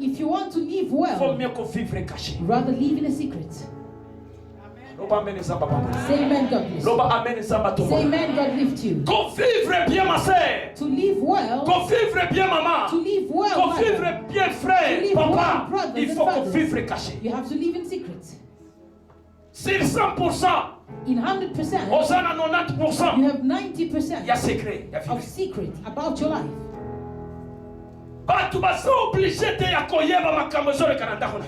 If you want to live well, rather live in a secret. Say amen, God bless you. Say amen, God lift you. To live well, to live well, papa, il faut qu'on vive caché. You have to live in secret. Sur 100%, in 100%, you have 90% of secret about your life.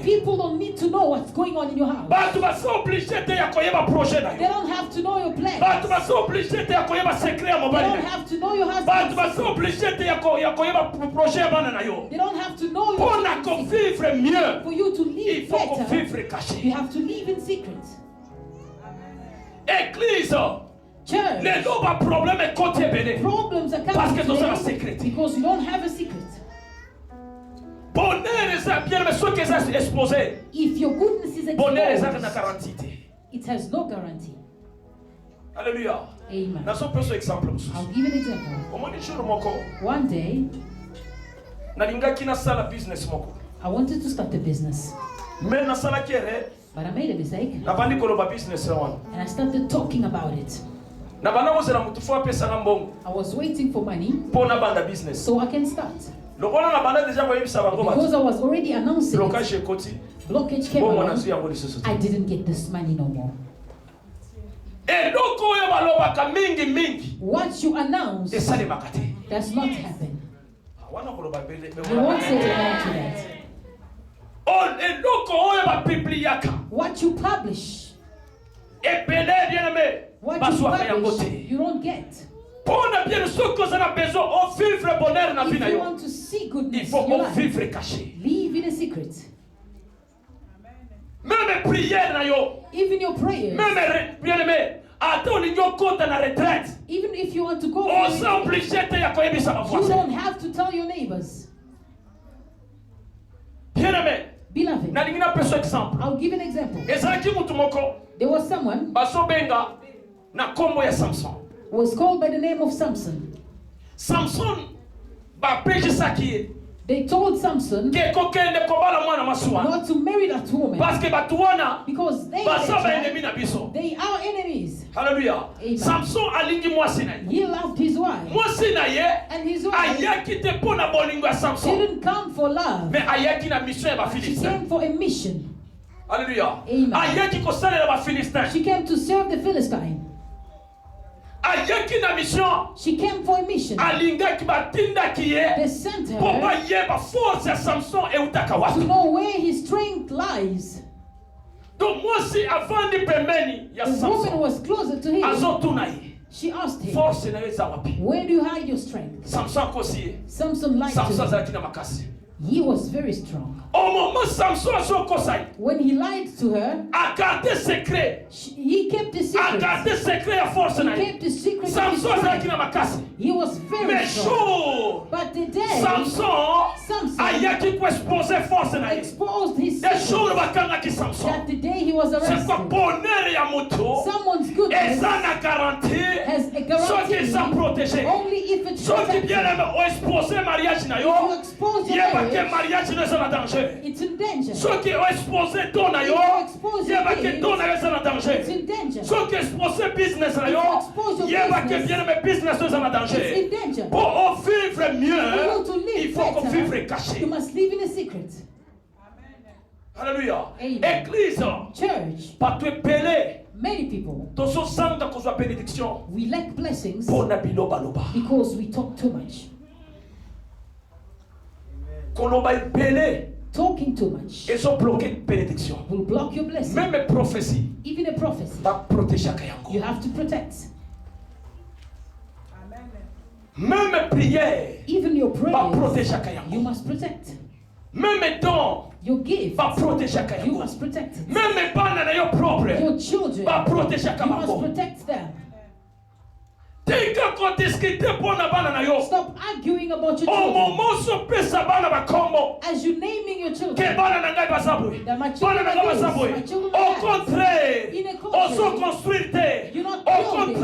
People don't need to know what's going on in your house. They don't have to know your plans. They don't have to know your husband. They don't have to know your secret. For you to live better, you have to live in secret. Église, church, problems are coming today because you don't have a secret. If your goodness is exposed, it has no guarantee. Hallelujah. Amen. I'll give you an example. One day, I wanted to start a business. But I made a mistake. And I started talking about it. I was waiting for money so I can start. Because I was already announcing it, blockage came around, I didn't get this money no more. What you announce does not happen. I won't say amen to that. What you publish, you don't get. If you want to see goodness in your life, live in a secret. Even your prayers, even if you want to go for retreat, you don't have to tell your neighbors. Beloved, I'll give an example. There was someone who was called by the name of Samson. They told Samson not to marry that woman because they are enemies. Hallelujah. Samson, he loved his wife, and his wife didn't come for love. She came for a mission. Hallelujah. Amen. She came to serve the Philistine. She came for a mission. They sent her to know where his strength lies. The woman was closer to him. She asked him, where do you hide your strength? Samson lied to her. He was very strong. When he lied to her, he kept the secret. He kept the secret. He was very strong. But the day Samson exposed his secret, that the day he was arrested, someone's goodness has a guarantee only if it's protected. If you expose your marriage, it's in danger. If you expose your business, it's in danger. If you expose your business, it's in danger. For you to live better, you must live in a secret. Hallelujah. Amen. Église, church, many people, we lack blessings because we talk too much. Talking too much will block your blessing. Even a prophecy, you have to protect. Even your prayers, you must protect. Your gift, you must protect it. Your children, you must protect them. Stop arguing about your children. As you're naming your children, that my children are this, my children are that. In a contrary, you're not building. In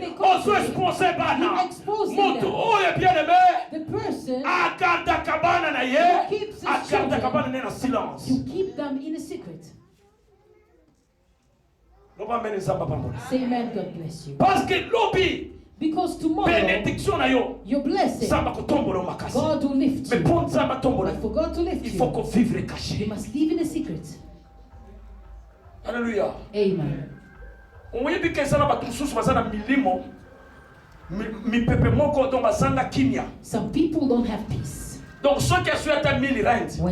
a contrary, you're exposing them. The person person keeps his children, you keep them in a secret. Say amen, God bless you. Because tomorrow, your blessing, God will lift you. But for God to lift you, you must live in a secret. Hallelujah. Amen. Some people don't have peace. When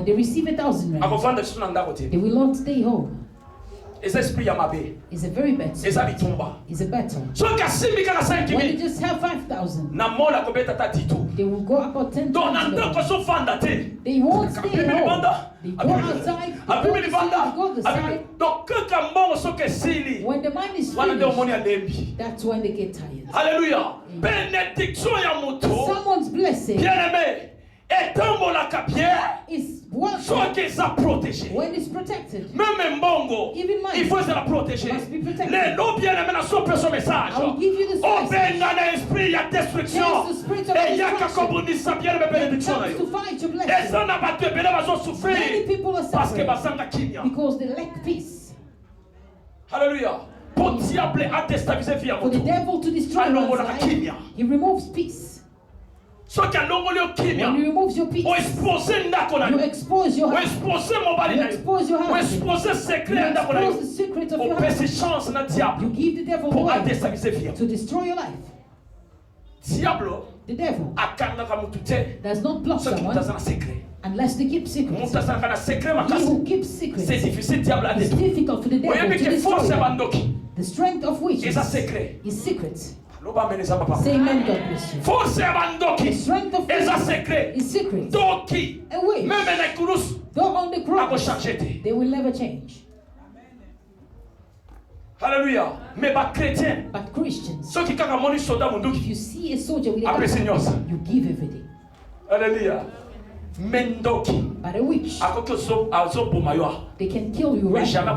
they receive 1,000 rand, they will not stay home. It's a very bad spirit. It's a battle. When they just have 5,000, they will go about 10 times. They won't stay home. They go outside, they go to the side. When the mind is finished, that's when they get tired. Hallelujah. Someone's blessing is when it's protected. Even mine, il faut se la protéger. Les loups bien aimés sont peu son message. Au esprit, il y a destruction. Et il y a qu'à communiste bien aimé bénédiction. Et ça n'a pas de béné, ils ont souffert. Parce que basanga kinya. Because they lack peace. Hallelujah. Pour diable à déstabiliser vie à for the devil to destroy one's life, he removes peace. When he removes your peace, you expose your heart. You expose your heart. You expose the secret of your heart. You give the devil away to destroy your life. The devil does not block someone unless they keep secrets. He who keeps secrets, it's difficult for the devil to destroy. The strength of which is secret. Say amen, God bless you. The strength of which is secret. A witch, though on the cross, they will never change. Hallelujah. But Christians, if you see a soldier with a gun, you give everything. Hallelujah. But a witch, they can kill you right now,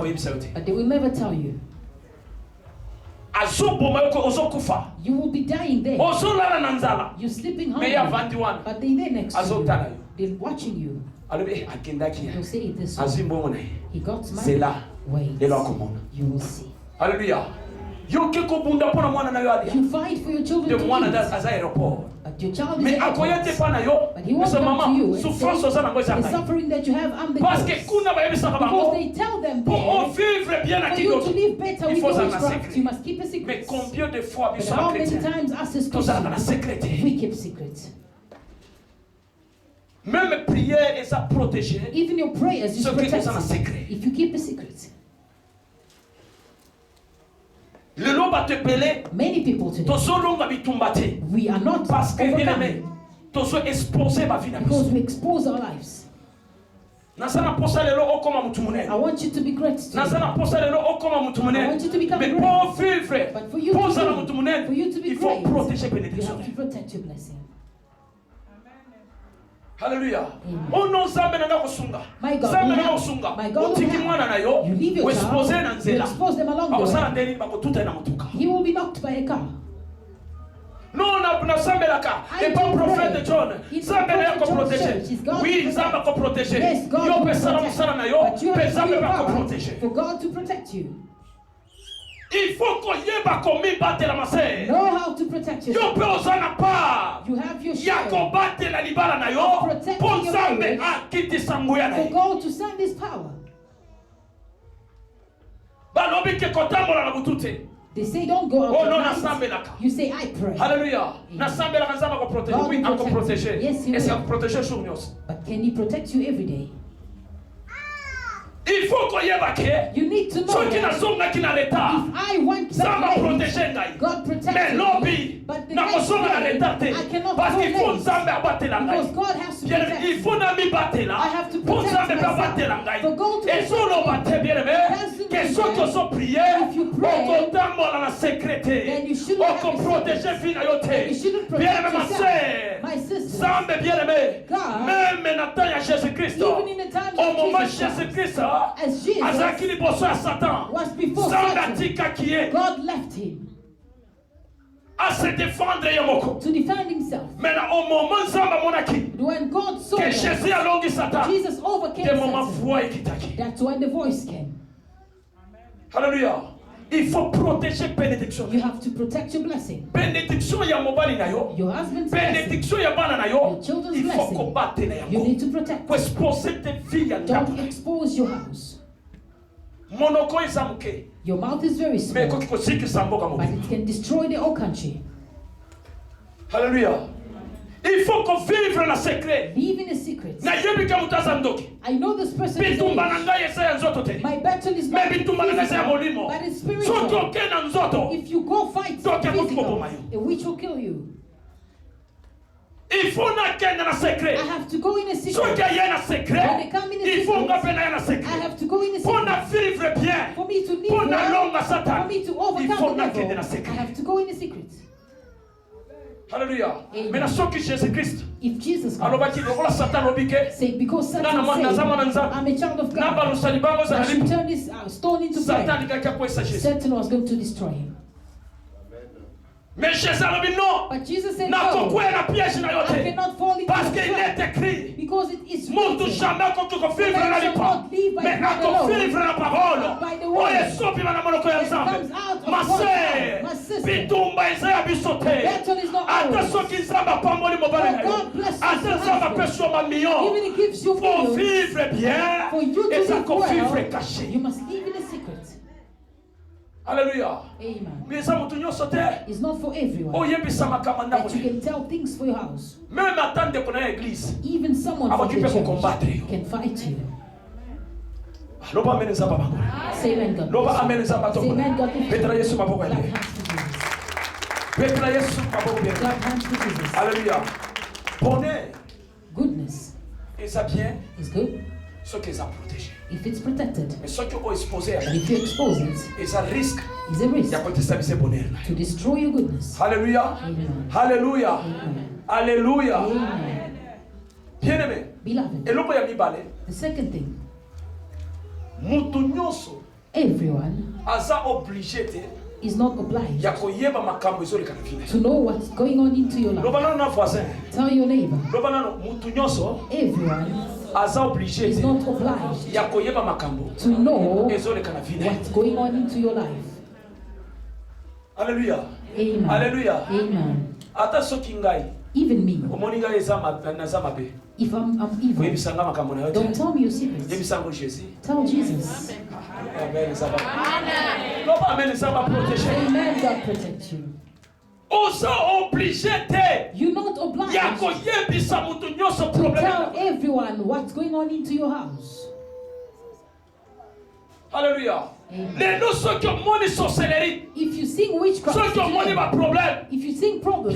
but they will never tell you. You will be dying there. You're sleeping hungry, but they're there next to you. They're watching you. They'll say this way. He got money. Wait. You will see. Hallelujah. You fight for your children to eat. But your child is but he won't come to you and say, the suffering that you have, I'm the cause. Because they tell them there, for you to live better with your witchcraft, you must keep a secret. But how many times us as Christians, we keep secrets? Even your prayers is protected if you keep a secret. Many people today, we are not overcoming because we expose our lives. I want you to be great today. I want you to become great. But for you to be great, you have to protect your blessing. Hallelujah. My God, you leave your child, you expose them along the way. He will be knocked by a car. Non, et pas prophète John. Zambe yako protéger. Oui, Zambe ko protéger. Yo pesana musana na yo, Zambe ba ko protéger. For God to protect you. Il faut qu'on yeba komi battre la masse. Know how to protect yourself. Yo pe osana pa. You have your shield. Ya ko battre la libala na yo. Pour Zambe akiti sanguya na. For God to send His power. Balobi ke kotambola na butute. They say don't go out. Oh no, you say I pray. Hallelujah. Yes, he will. But can He protect you every day? You need to know that if I want that God protects me. But the next day, I cannot go because God has to protect me. I have to protect myself. For God to protect me doesn't mean if you pray, then you shouldn't have a secret. Then you shouldn't protect yourself. My sister, God, even in the time of Jesus Christ, as Jesus was before Satan, God left him. à se défendre to defend himself. Maintenant au moment when God saw que Jésus a longi Satan, Jesus overcame Satan. That's when the voice came. Hallelujah. Il faut protéger bénédiction. You have to protect your blessing. Bénédiction ya mobali na yo. Your husband's bénédiction ya bana na yo. Your children's Il faut combattre na you need to protect. Don't expose your house. Monoko isamuke. Your mouth is very small, but it can destroy the whole country. Hallelujah. Il faut qu'on vive le secret. Live in a secret. I know this person is my battle is not physical, but it's spiritual. If you go fight physical, a witch will kill you. I have to go in a secret. When they come in a secret, I have to go in a secret. For me to live well, for me to overcome the devil, I have to go in a secret. Hallelujah. If Jesus comes, say, because Satan said, I'm a child of God, I should turn this stone into bread. Satan was going to destroy him. But Jesus said, no, I cannot fall into the trap, because it is written, man shall not live by bread alone, but by the word that comes out of God's mouth. My sister, the battle is not ours. God bless you, even it gives you millions, for you to live well, you must live in a secret. Hallelujah. Amen. It's not for everyone that you can tell things for your house. Even someone from the church can fight you. Say amen, God. Say amen, God. Clap hands to Jesus. Hallelujah. Bonheur. Goodness is good if it's protected. But if you expose it, it's a risk to destroy your goodness. Hallelujah. Amen. Hallelujah. Amen. Hallelujah. Amen. Beloved, the second thing, everyone is not obliged to know what's going on into your life. Tell your neighbor, everyone is not obliged to know what's going on into your life. Hallelujah. Amen. Hallelujah. Amen. Even me, if I'm evil, don't tell me your secrets. Tell Jesus. Amen. God protect you. You're not obliged to tell everyone what's going on into your house. Hallelujah. Amen. If you sing witchcraft, if you sing problems,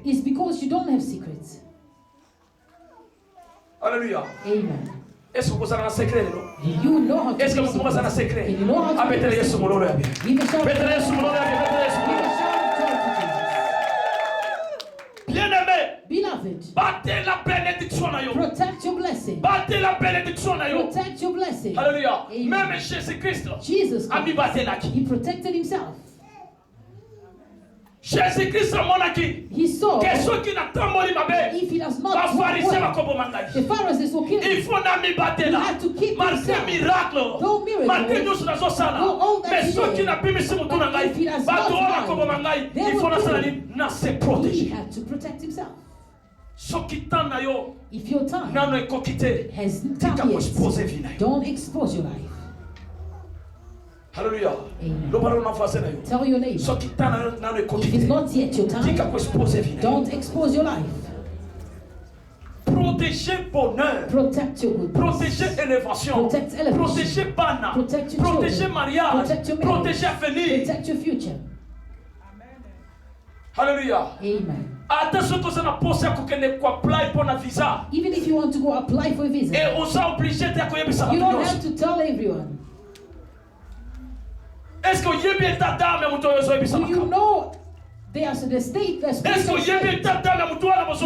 it's because you don't have secrets. Hallelujah. Amen. Est-ce que vous avez un secret? You know how to Est-ce que vous avez un secret? You know how to Give a Beloved, protect your blessing. Protect your blessing. Hallelujah. Même Jésus-Christ, Jesus Christ, he protected himself. Jésus-Christ he saw que if he does not work well, the Pharisees will kill him. He had to keep himself. No miracles, no all that he did. But if he does not lie, they will kill him. He had to protect himself. If your time has come yet, don't expose your life. Hallelujah. Amen. Tell your neighbor, if it's not yet your time, don't expose your life. Protéger bonheur. Protect your goodness. Protéger élévation. Protect elevation. Protéger bana. Protect your protéger children. mariage. Protect your marriage. Protéger avenir. Protect your future. Hallelujah. Amen. Even if you want to go apply for a visa, you don't have to tell everyone. Do you know there's the state that's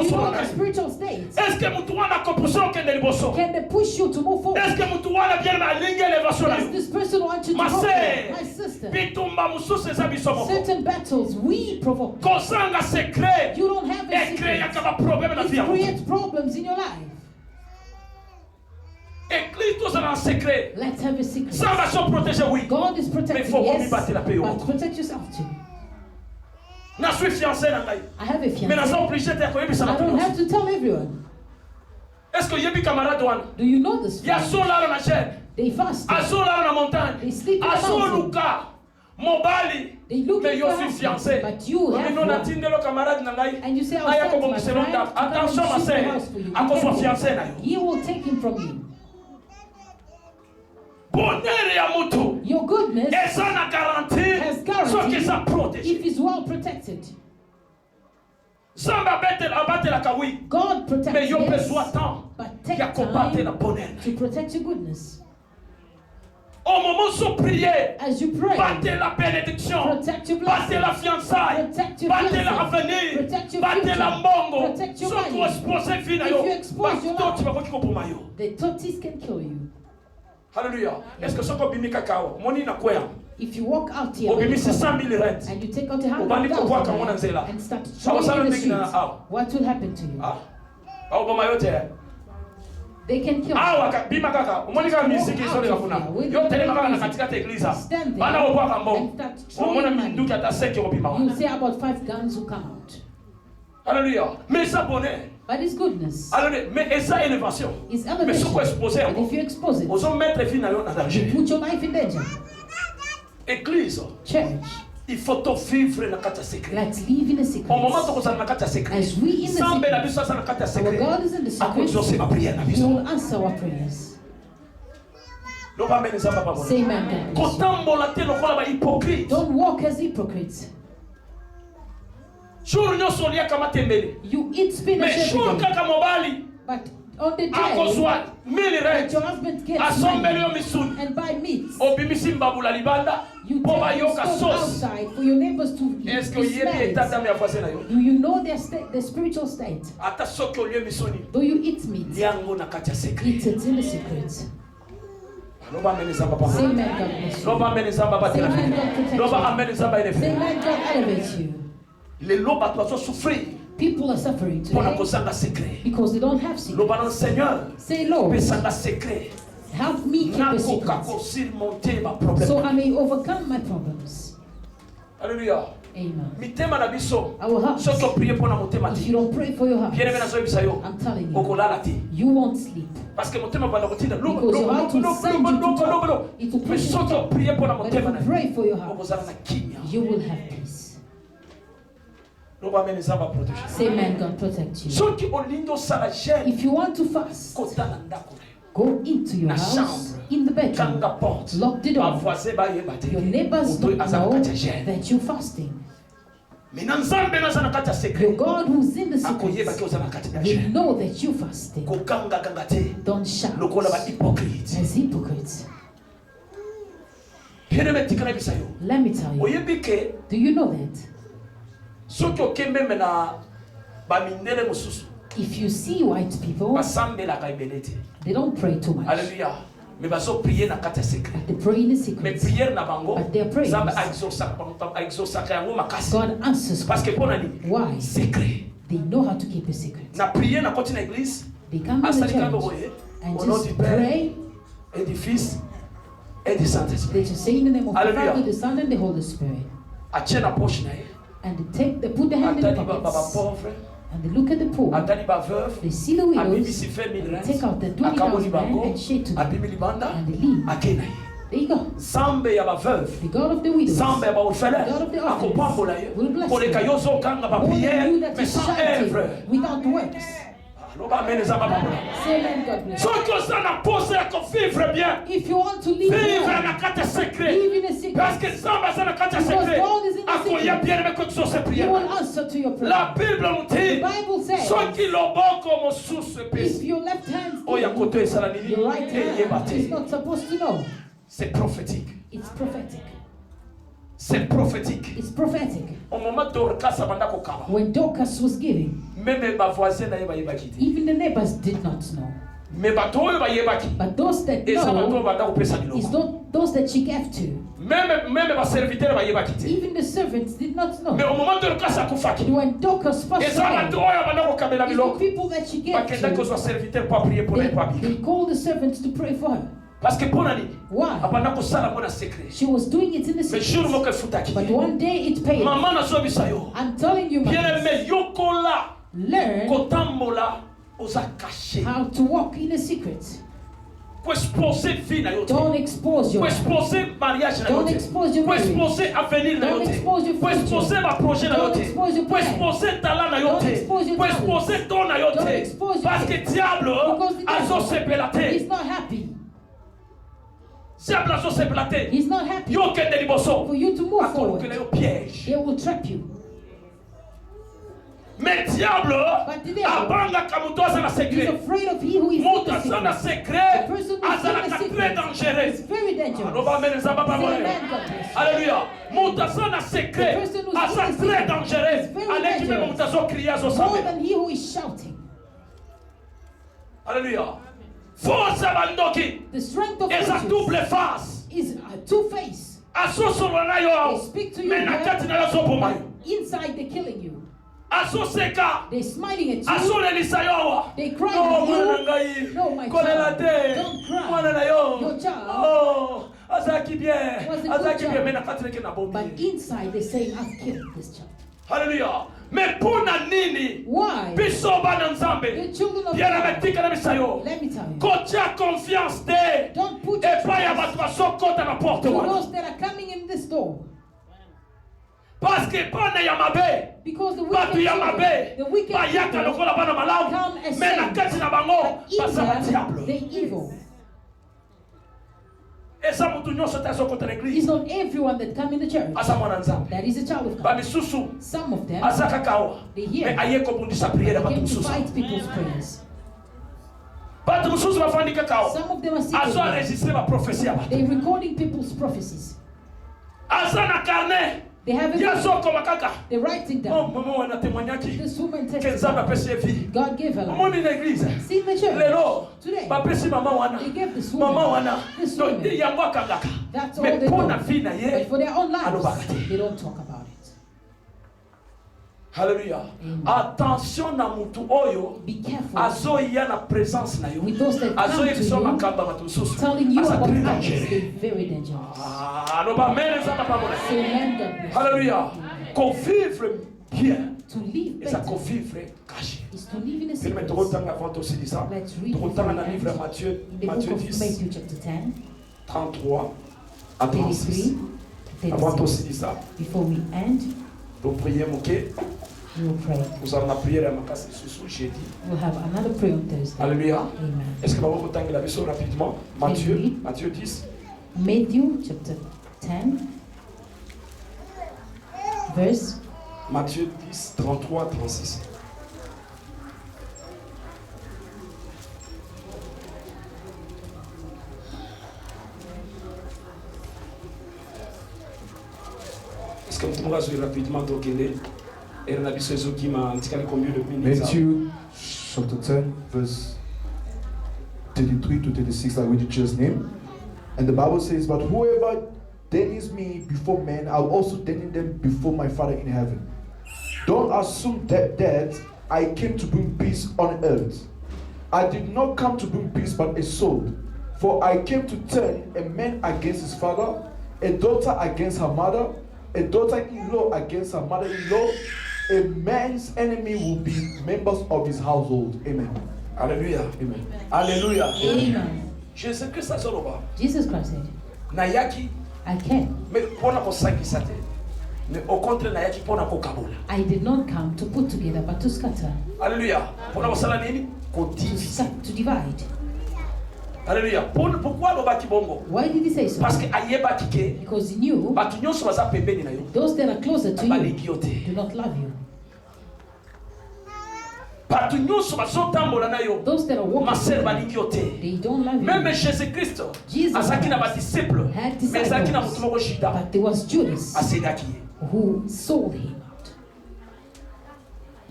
the spiritual state? Est-ce que mutu wana kopusha okende liboso? Can they push you to move forward? Est-ce que mutu wana bien alinge elevation na yo? Does this person want you to move forward? My sister. Bitumba mususu eza biso moko. Certain battles we provoke. Kosanga secret. You don't have a secret. It creates problems in your life. Let's have a secret. God is protecting, yes, but protect yourself too. I have a fiancé. I don't have to tell everyone. Do you know this? They fast. They sleep in the mountain. They look at your husband, but you have one. And you say, I'll send my friend to come and shoot the house for you. He will take him from you. Your goodness has guarantee if he's well protected. God protects, yes, but take time to protect your goodness. As you pray, protect your blessing, protect your fiancé, protect your future, protect your money. If you expose your life, the tortoise can kill you. Hallelujah. Est-ce que soko bimika kao moni na kwea? If you walk out here and you take out $100,000 and start throwing in the streets, what will happen to you? They can kill you. Stand there and start throwing money. You say about 5 guns will come out. Hallelujah. But it's goodness. It's elevation. But if you expose it, you put your life in danger. Church, il faut vivre na kati ya secret. Let's live in a secret. Au moment où on na kati ya secret. As we in the secret, our God is in the secret. He will answer our prayers. Say amen. Don't walk as hypocrites. You eat spinach every day. But on the day that your husband gets money and buy meat, you take the stove outside for your neighbors to smell it. Do you know their spiritual state? Do you eat meat? Eat it in the secret. Say amen, God bless you. Say amen, God protect you. Say amen, God elevate you. People are suffering today because they don't have secrets. Say, Lord, help me keep a secret so I may overcome my problems. Hallelujah. Amen. Our hearts, if you don't pray for your heart, I'm telling you, you won't sleep. Because your heart will send you to talk. It will push you to talk. But if you pray for your heart, you will have peace. Say amen, God protect you. If you want to fast, go into your house, in the bedroom, lock the door. Your neighbors don't know that you're fasting. Your God who's in the secret will know that you're fasting. Don't shout as hypocrites. Let me tell you, do you know that? If you see white people, they don't pray too much. Hallelujah. But they pray in a secret. But their prayers, God answers. Why? They know how to keep a secret. They come to the church and just pray. They just say in the name of the Father, the Son, and the Holy Spirit. And they put the hand in the pockets. And they look at the poor. They see the widows. They take out the 20,000 and share to them. And they leave. There you go. The God of the widows, the God of the orphans will bless you. More than you that is shouting without works. Say amen, God bless you. If you want to live well, live in a secret. Because God is in the secret. He will answer to your prayer. The Bible says, if your left hand is your right hand is not supposed to know. C'est prophétique. It's prophetic. C'est prophétique. It's prophetic. Au moment Dorcas when Dorcas was giving, Even the neighbors did not know. But those that know is those that she gave to. Even the servants did not know. When Dorcas passed away, the people that she gave to, they called the servants to pray for her. Why? She was doing it in the secret. But one day it paid. I'm telling you, learn how to walk in a secret. Don't expose your life. Don't expose your marriage. Don't expose your future. Don't expose your plan. Don't expose your talent. Don't expose your because the devil is not happy. He's not happy for you to move forward. They will trap you. Mais diable abanga kamutoza na secret. Mutu sana secret azalaka très dangereux. Alléluia. Mutu sana secret azalaka très dangereux. Aleki même mutazo crier zo sabe. More than he who is shouting. Alléluia. Force abandoki. The strength of a double face. Is a two-face. Asosolo na yo. They speak to you. Menakati na yo zobo. Inside they're killing you. They're smiling at you. They cry at you. No, my child. Don't cry. Your child. Was a good child. But inside they're saying, I've killed this child. Hallelujah. Mais puna nini? Why? Biso bana nzambe. The children of God. Let me tell you. Kotia confiance de. Don't put your trust to those that are coming in this door. Parce que bana ya mabe. Because the wicked come as they're evil. It's not everyone that come in the church that is a child of God. Some of them, they hear, they came to fight people's prayers. Some of them are secret. They're recording people's prophecies. They have they're writing down. This woman testified. God gave her life. See in the church today. They gave this woman. That's all they do. But for their own lives, they don't talk about it. Hallelujah. Attention na mutu oyo. Be careful. Azoia na présence na yo. With those that come to you, telling you about others, they're very dangerous. Hallelujah. Convivre bien. To live better. Et convivre caché. Is to live in a secret. Let's read Matthieu 10, 33 à 36. Avant aussi dit ça. Before we end, nous prions, ok? Nous allons la prière à ma casse sous jeudi. We'll have another prayer on Thursday. Alléluia. Amen. Est-ce que vous pouvez la version rapidement? Matthieu 10. Matthew chapter 10. Verse. Matthieu 10, 33 à 36. Est-ce que vous pouvez rapidement toquer? Matthew chapter 10, verse 33 to 36, I read in Jesus' name. And the Bible says, but whoever denies me before men, I'll also deny them before my Father in heaven. Don't assume that I came to bring peace on earth. I did not come to bring peace, but a sword. For I came to turn a man against his father, a daughter against her mother, a daughter-in-law against her mother-in-law. A man's enemy will be members of his household. Amen. Alléluia. Amen. Alléluia. Amen. Jesus Christ said, Nayaki, I came. I did not come to put together, but to scatter. Alléluia. To divide. Alléluia. Why did he say so? Because he knew those that are closer to you do not love you. Those that are walking, they don't love you. Même Jésus-Christ, Jesus had disciples, but there was Judas who sold him out.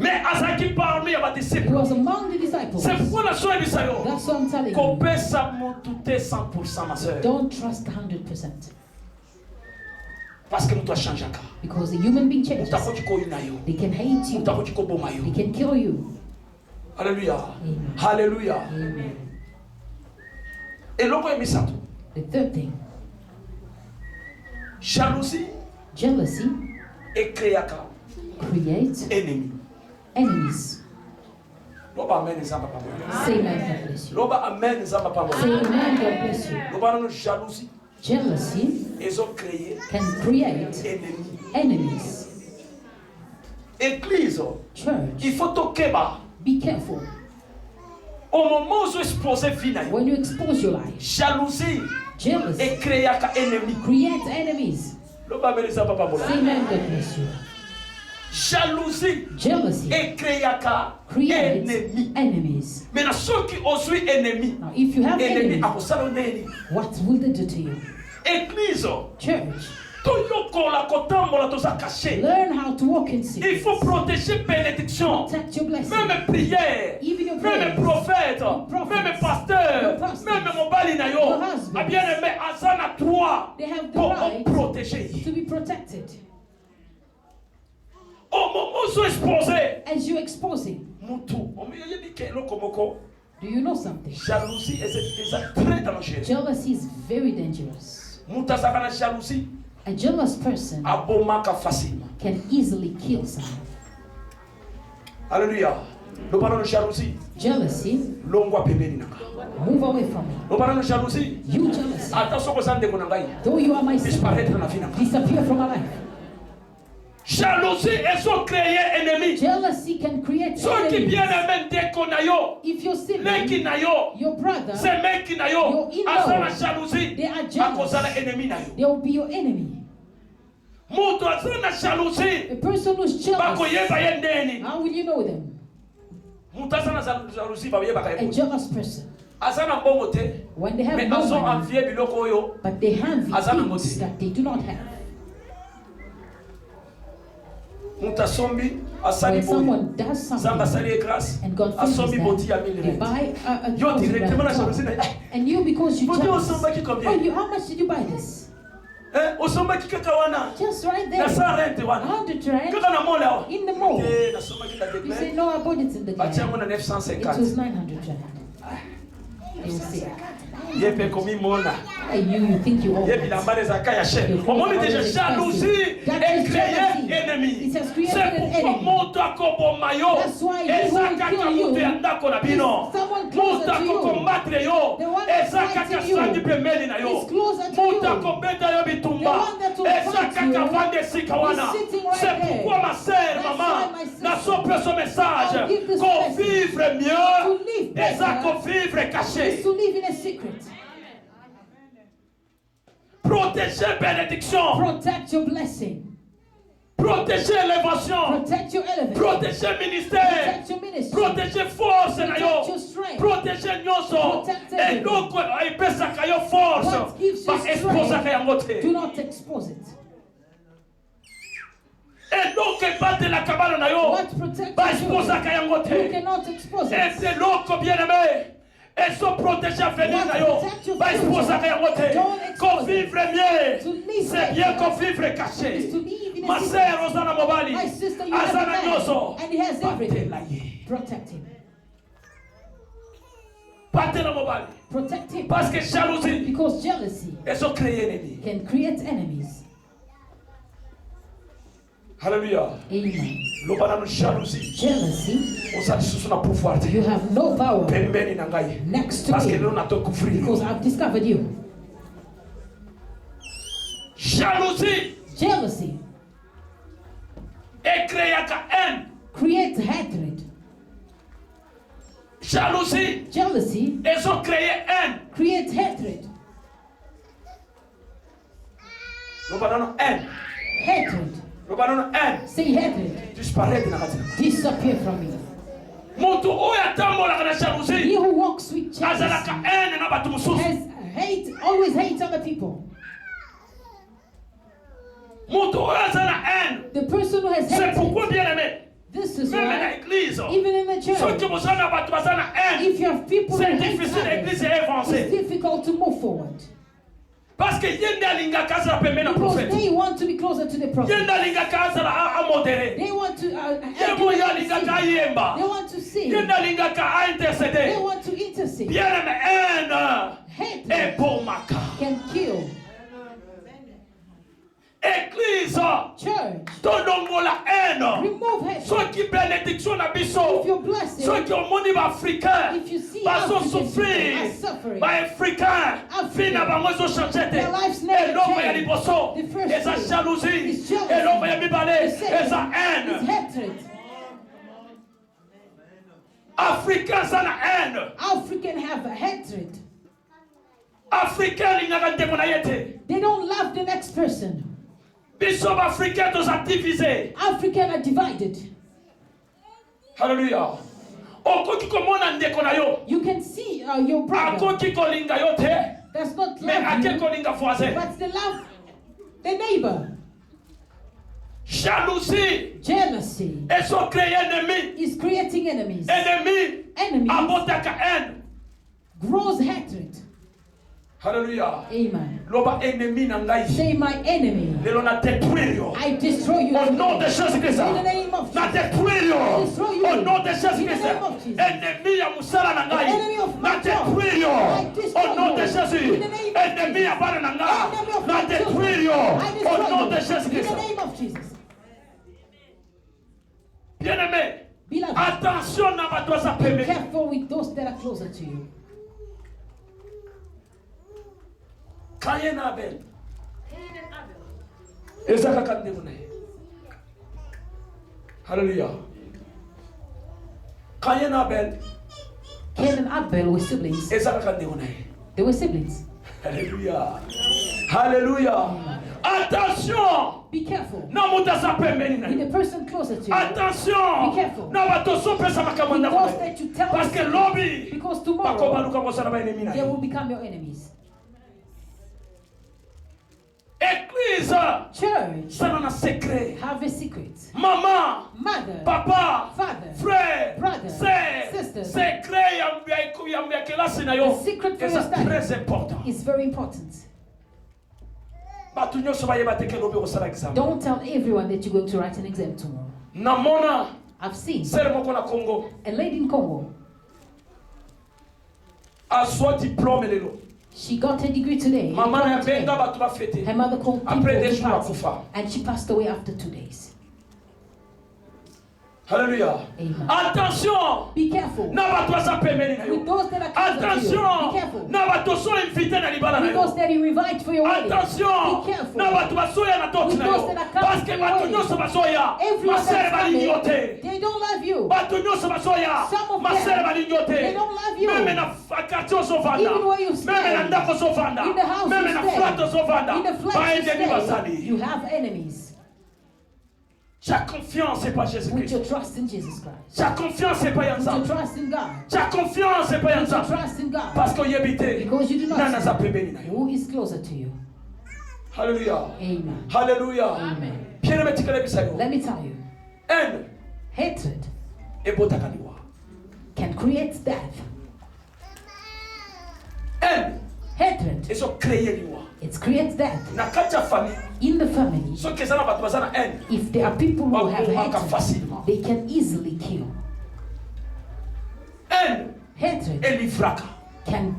Mais azaki parmi les disciples. He was among the disciples. C'est pourquoi la soeur dit ça. That's what I'm telling Qu'on you. peut s'amonter 100% ma soeur. Don't trust 100%. Parce que nous doit changer encore. Because the human being changes. They They can hate you. They can kill you. Alléluia. Amen. Alléluia. Amen. Et l'autre est mis ça. The third thing. Jalousie. Jealousy. Et create Enemies. Loba amen nzamba pa Say amen, God bless you. Loba amen nzamba pa Say amen, God bless you. Loba no jalousie. Jealousy can create enemies. Église. Church. Il faut toquer bas. Be careful. Au moment où vous exposez vie, when you expose your life, jalousie jealousy et créer ennemis. Create enemies. Say amen, God bless you. Jalousie et créer enemies. Mais ceux qui osent ennemis, now, if you have enemies, what will they do to you? Église. Church. Learn how to walk in secret. Il faut protéger bénédiction. Protect your blessing. Même prière, même prophète, même pasteur, même mon bali na yo. A bien aimé, azana toi pour protéger. To be protected. Au moment où vous exposez, as you exposing, do you know something? Jalousie is très dangereux. Jealousy is very dangerous. Jalousie. A jealous person can easily kill someone. Alléluia. Jalousie. Jealousy. Move away from me. Jalousie. You jealousy. Though you are my son, disappear from my life. Jalousie est so créer ennemi. Jealousy can create enemies. If your sibling, your brother, your in-law, they are jealous. They will be your enemy. A person who's jealous, how will you know them? A jealous person. When they have no money, but they have things that they do not have. When someone does something and God forgives them, they buy a and you, because you jealous, how much did you buy this? Just right there, 100 rand in the mall. You say, no, I bought it in the guy. It was 900 rand. They will say, you think you own it. Au moment de jalousie et créer ennemi. C'est pourquoi monta comme maillot. Ezaka kamutu andako na bino. Monta combattre yo. Ezaka kasandi pembeni na yo. Monta kobeta yo bitumba. Ezaka kavande sikawana. C'est pourquoi ma sœur, maman, n'a son ce message. Qu'on vivre mieux. Ezaka vivre caché. Protégez bénédiction. Protect your blessing. Protégez élévation. Protect your elevation. Protégez ministère. Protect your ministry. Protégez force na yo. Protégez nyonso. Et donc il peut s'accueillir force. Pas exposer yango te. Do not expose it. Et donc batte la cabane na yo. Pas exposer yango te. You cannot expose it. Et c'est l'autre bien aimé. Et sont protégés à venir d'ailleurs. Va exposer à côté. Qu'on vivre mieux. C'est bien qu'on vivre caché. Ma sœur Osana Mobali. Azana Nyoso. And he has everything. Protect him. Protect him. Parce que jalousie. Because jealousy can create enemies. Hallelujah. Amen. Jealousy. You have no power next to me because I've discovered you. Jealousy creates hatred. Jealousy creates hatred. Hatred. Say hatred. Disappear from me. He who walks with jealousy has hate, always hates other people. The person who has hatred. This is Même why, dans l'église, even in the church, if you have people who c'est hate difficile l'église à others, avancer. it's difficult to move forward. Parce que yende alinga kaza pembeni na Because prophète. they want to be closer to the prophet. Yende alinga kaza a modéré. They want to Yemo ya alinga ka yemba. they want to sing. Yende alinga ka a intercéder. They want to intercede. Bien aimé, haine Hate est pour ma car. can kill. Église, Church, tondongo la haine. remove hate. Ceux qui bénédiction na If biso. you're blessed, Ceux qui ont moni ba africain. if you see Baso African people souffrir. are suffering, Ba africain. Fi na bango zo changer te. their lives never Eloko ya change. liboso. The first Eza thing jalousie. is jealousy. Eloko ya mibale. The second Eza is haine. hatred. Africain sana haine. African have a hatred. Africain lingaka ndeko na yete. They don't love the next person. Biso ba africain toza divisé. African are divided. Hallelujah. Okoki komona ndeko na yo. You can see your brother Akoki kolinga yo te. does not Mais love ake you, kolinga voisin. but they love the neighbor. Jalousie. Jealousy Eso crée ennemi. is creating enemies. Ennemi. Enemies Abotaka haine. grows hatred. Hallelujah. Amen. Loba ennemi na ngai. Say, my enemy, Lelo na détruire yo. I destroy you. Au nom de Jésus-Christ. In the name of Na Jesus. détruire yo. Destroy you. Au nom de In the Jésus-Christ. name of Jesus. Ennemi ya musala na The enemy ngai. of my Na job. détruire yo. I destroy Au nom de you. Jésus. In the name of Ennemi ya bana na Enemy ngai. of Na my détruire children. yo. I destroy Au nom you. de In Jésus-Christ. the name of Jesus. Bien-aimé. Beloved, Attention na bato za be pembeni. careful with those that are closer to you. Kaye na Abel. Eza kaka ndeko na ye. Hallelujah. Kaye na Abel. Cain and Abel were siblings. Eza kaka ndeko na ye. They were siblings. Hallelujah. Hallelujah. Attention. Be careful Na muta za pembeni na with ye. the person closer to you. Attention. Be careful. Na bato so pesa makamanda Because na that you tell parce que lobby. because Bako tomorrow baluka mosala ba ennemi na they ye. will become your enemies. Église. Church, Sana na secret. have a secret. Maman. Mother, Papa, father, frère, brother, sœur, sister. secret ya kelasi na yo. The secret for Et your c'est study très important. is very important. Bato nyonso bayeba te ke lobi kosala examen. Don't tell everyone that you're going to write an exam tomorrow. Namona I've seen sere moko na Congo a lady in Congo. azwa diplôme lelo. She got her degree today. Mama na Today. benga bato bafete. Her mother called people Après des to jours party, akufa. and she passed away after 2 days. Hallelujah. Amen. Attention. Be careful Na bato aza pembeni na with yo. those that are closer to you. Be Attention. careful Na bato so invité na libala na with those yo. that you invite for your wedding. Attention. Be careful Na bato basoya na doti with na those yo. that are coming Parce to que your bato wedding. nyonso basoya. Everyone Masere that's balingi yo coming, te. they don't love you. Bato nyonso basoya. Some of Masere them, balingi yo te. they don't love you. Meme na quartier ozovanda. Even where you stay. Meme na ndako ozovanda. In the house Meme you na stay. flat ozovanda. In the flesh you Baendeni bazali. stay, you have enemies. Tu as confiance et pas With Jésus-Christ. your trust in Jesus Christ. Tu as confiance et pas With your Yanza. trust in God. Tu as confiance et pas With your Yanza. trust in God. Parce qu'on y habite. Because you do not Nana za know pembeni na yo. who is closer to you. Hallelujah. Amen. Hallelujah. Amen. Bien-aimé tikale bisayo. Let me tell you, Haine hatred ebotaka liwa. can create death. Haine Hatred, ezo créer liwa. it creates death. Na kati ya famille. In the family, Soki eza na bato baza na haine. if there are people who have Babomaka hatred, facilement. they can easily kill. Haine Hatred elivraka. can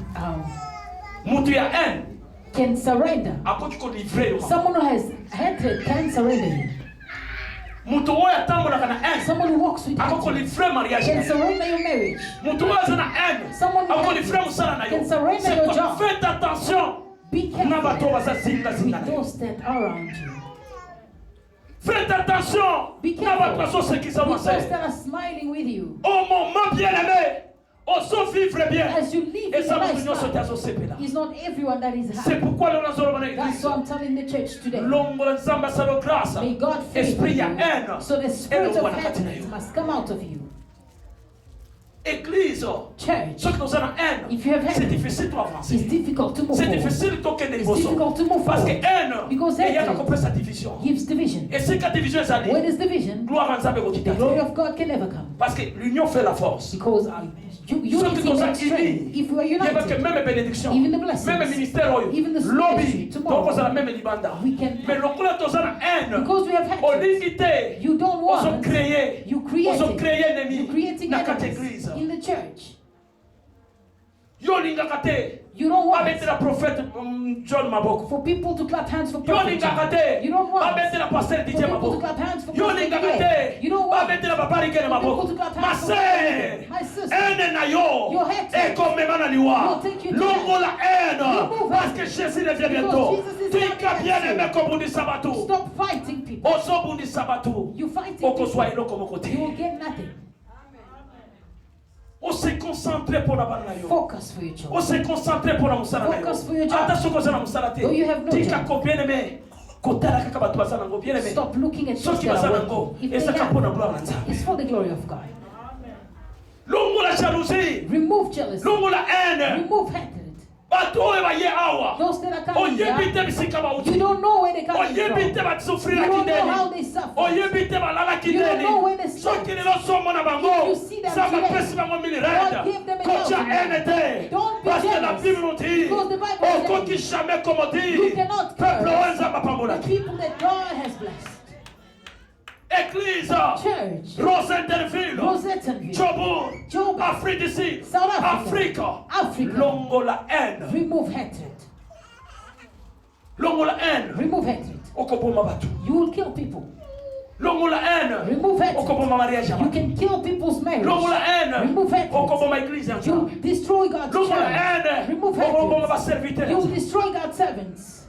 Mutu ya haine surrender. akoki kolivre yo. Someone who has hatred can surrender you. Mutu oyo atambolaka na haine Someone who walks with ako hatred kolivre mariage na can yo. surrender your marriage. Mutu oyo aza na haine Someone who ako has kolivre mosala na yo. can surrender C'est your quoi? job. Faites attention Be na bato careful oyo baza zingazinga with na yo. those that are around you. Faites attention Be na bato careful bazosekisa with those masere. that are smiling with you. Au moment bien-aimé, ozo vivre bien. As you live in Eza the mutu nyonso te lifestyle, azosepela. it's not everyone that is C'est happy. pourquoi lelo nazoloba na That's église. what I'm telling the church today. Longola nzambe asala grâce. May God favor Esprit ya you. haine. So the spirit elongwa of na kati na hatred yo. must come out of you. Église, church, if you have c'est difficile to avancer. It's difficult to move C'est forward. difficile de toquer des It's difficult to move parce que forward. Because il y a hatred sa division. gives division. Et c'est quand division est allée, When there's division, gloire à Nzambe the glory of God can never come. parce que l'union fait la force. Because unity makes strength. If we are Il y a united, même bénédiction, even the blessings, même ministère, even the lobby, ministry, tomorrow, donc on a même libanda. we can, Mais le coup de la haine, because we have on hatred, limité, you don't on want, créé, you on created, créé ennemi you're creating dans cette enemies église. in the church. Yo lingakate. You don't want Abete la prophète John Maboko. for people to clap hands for Yo Prophet John. lingakate. You don't want Abete la pasteur for DJ people to Maboko. clap hands for Yo Prophet lingakate. Didier. You don't want Abete la papa Rigene for people Maboko. to clap Ma hands for sœur, my sister. haine na yo. Your hatred Et comme mana liwa. will take you to Longo la haine. Remove Parce que hatred. Jésus revient bientôt. Jesus is Tika coming bien soon. aimé comme on dit sabato. Stop fighting people. Oso bundi sabato. You fighting Oko people, soit ilo comme côté. you will get nothing. On s'est concentré pour la bande na yo. Focus for your children. On s'est concentré pour la musala na yo. Focus for your job. Attention qu'on a la musala te. Though you have no Tika job. ko bien aimé. Kotala kaka batu basana ngo bien aimé. Stop looking at Ceux things qui that basana are ngo. working. If Et ça they kapona are, gloire à Nzambe. it's for the glory of God. Longo la jalousie. Remove jealousy. Longo la haine. Remove hatred. Batu oyo baye awa. Those that are coming Oyebite here, bisika you bauti. don't know where they're coming Oyebite from. batisufrira You don't know how kideni. they suffer. Oyebite balala You don't know where kideni. they stand. Soki lelo somo na bango. If you see them Saba today, pesi bango mili God renda. give them a Kocha thousand. haine te. Don't be Parce que la jealous. Bible nous dit. Because the Bible says, Okoki jamais comme on you dit. cannot Peuple curse wenza mapambola. the people that God has blessed. Église. Church, Rosenderville. Rosettenville, Jobour. Joburg, Afrique du Sud. South Afrique. Africa. Longo la haine. Remove hatred. Longo la haine. Remove hatred. Okoboma batu. You will kill people. Longo la haine. Remove hatred. Okoboma mariage. You can kill people's marriage. Longo la haine. Remove hatred. Okoboma église. You destroy God's Longo la church. haine. Remove Okoboma ba hatred. serviteur. You destroy God's servants.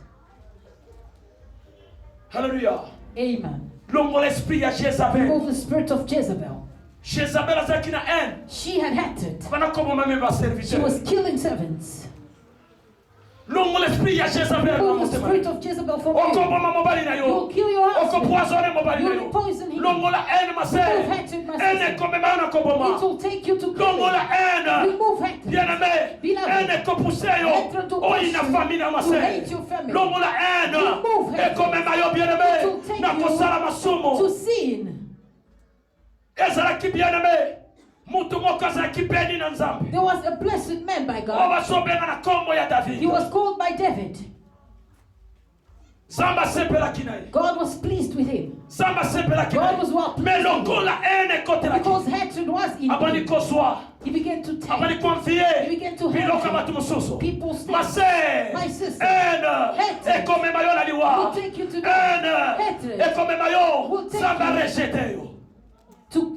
Hallelujah. Amen. Longo l'esprit à Jézabel. Remove the spirit of Jezebel. Jézabel azaki na haine. She had hatred. Bana koboma même ba She serviteur. was killing servants. Longo l'esprit à Jézabel na Remove the motema. spirit of Jezebel from you. Okoboma mobali na You'll yo. kill your husband. Okopoisonner mobali na You'll yo. poison him. Longo la haine ma Remove sœur. hatred, my Haine sister. komema na It koboma. will take you to Longo la killing. haine. Remove hatred. Bien-aimé, Beloved, haine kopousse yo. hatred to Oh, push ina you famille na ma to sœur. hate your family. Longo la haine. Remove Et hatred. comme mayo It bien-aimé, will take na you kosala to masumu. sin. Ezalaki bien-aimé. Mutu moko azalaki beni na Nzambe. There was a blessed man by Oh, God. bazobenga na kombo ya David. He was called by David. Zamba sepelaki na ye. God was pleased with him Zamba sepelaki na God was well ye. pleased Mais with lokola haine ekotelaki. because hatred was in Abani him. kozwa. He began to Abani take. konfie. He began to Biloko hate batu mosusu. people's Ma things. sœur, My sister, haine hatred ekomema yo na liwa. will take you to Haine death. Hatred ekomema yo. will take Zamba you rejete yo.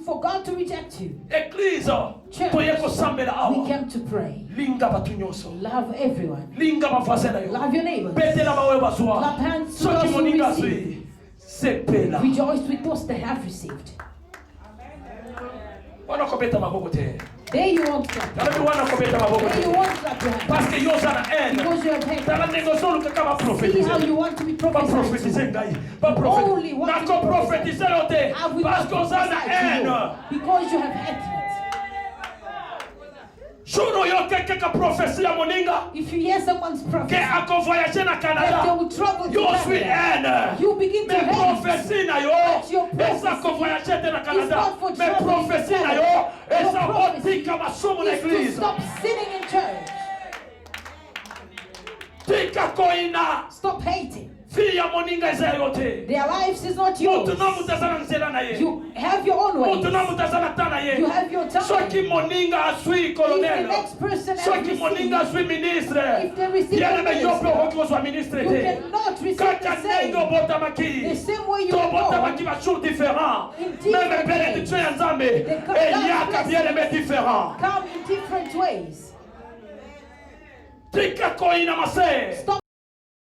for God to reject you. Église, Church, toye kosambela we awa. came to pray. Linga batu nyonso. Love everyone. Linga bavoisin na yo. Love your neighbors. Betela baoyo bazwa. Clap hands to Soki those who moninga receive. zwi. Sepela. Rejoice with those that have received. Wana kobeta maboko te. There you won't clap. Nalobi wana kobeta maboko There you te. won't clap your hands. Parce que yo za na haine. Because you have hatred. Tala ndenge zoluka kama See how prophétiser. you want to be Pas prophesied prophétiser to. ngai. Pas Only prophétiser. want to be Nako prophétiser yo te. I will Parce not que oza na prophesy haine. to you because you have hatred. Jour yo keke prophétie ya moninga. If you hear someone's Ke prophecy ako voyager na that they Canada. will travel to Yo suis Canada, haine. you begin to Mais hate. prophétie na yo. But your prophecy Esa ko voyager te na Canada. not for Mais traveling to prophétie na Canada. yo. Your Esa prophecy otika masumu na is to église. stop sinning in church. Tika koina. Stop hating. Fille ya moninga eza yo te. Their lives is not yours. Mutu na mutu aza na nzela na ye. You have your own ways. Mutu na mutu aza na ta na ye. You have your time. Soki moninga aswi If the colonel. next person has Soki received, moninga aswi ministre. if they receive Bien a aimé yo pe minister, okoki kozwa ministre you te. cannot receive Kaka the ndenge same. obotamaki. The same way you are Tobotamaki born, ba jours différents. in Même different bénédiction ways. ya Nzambe. The God Eyaka bless bien you. aimé différent. Come in different ways. Tika koina mase. Stop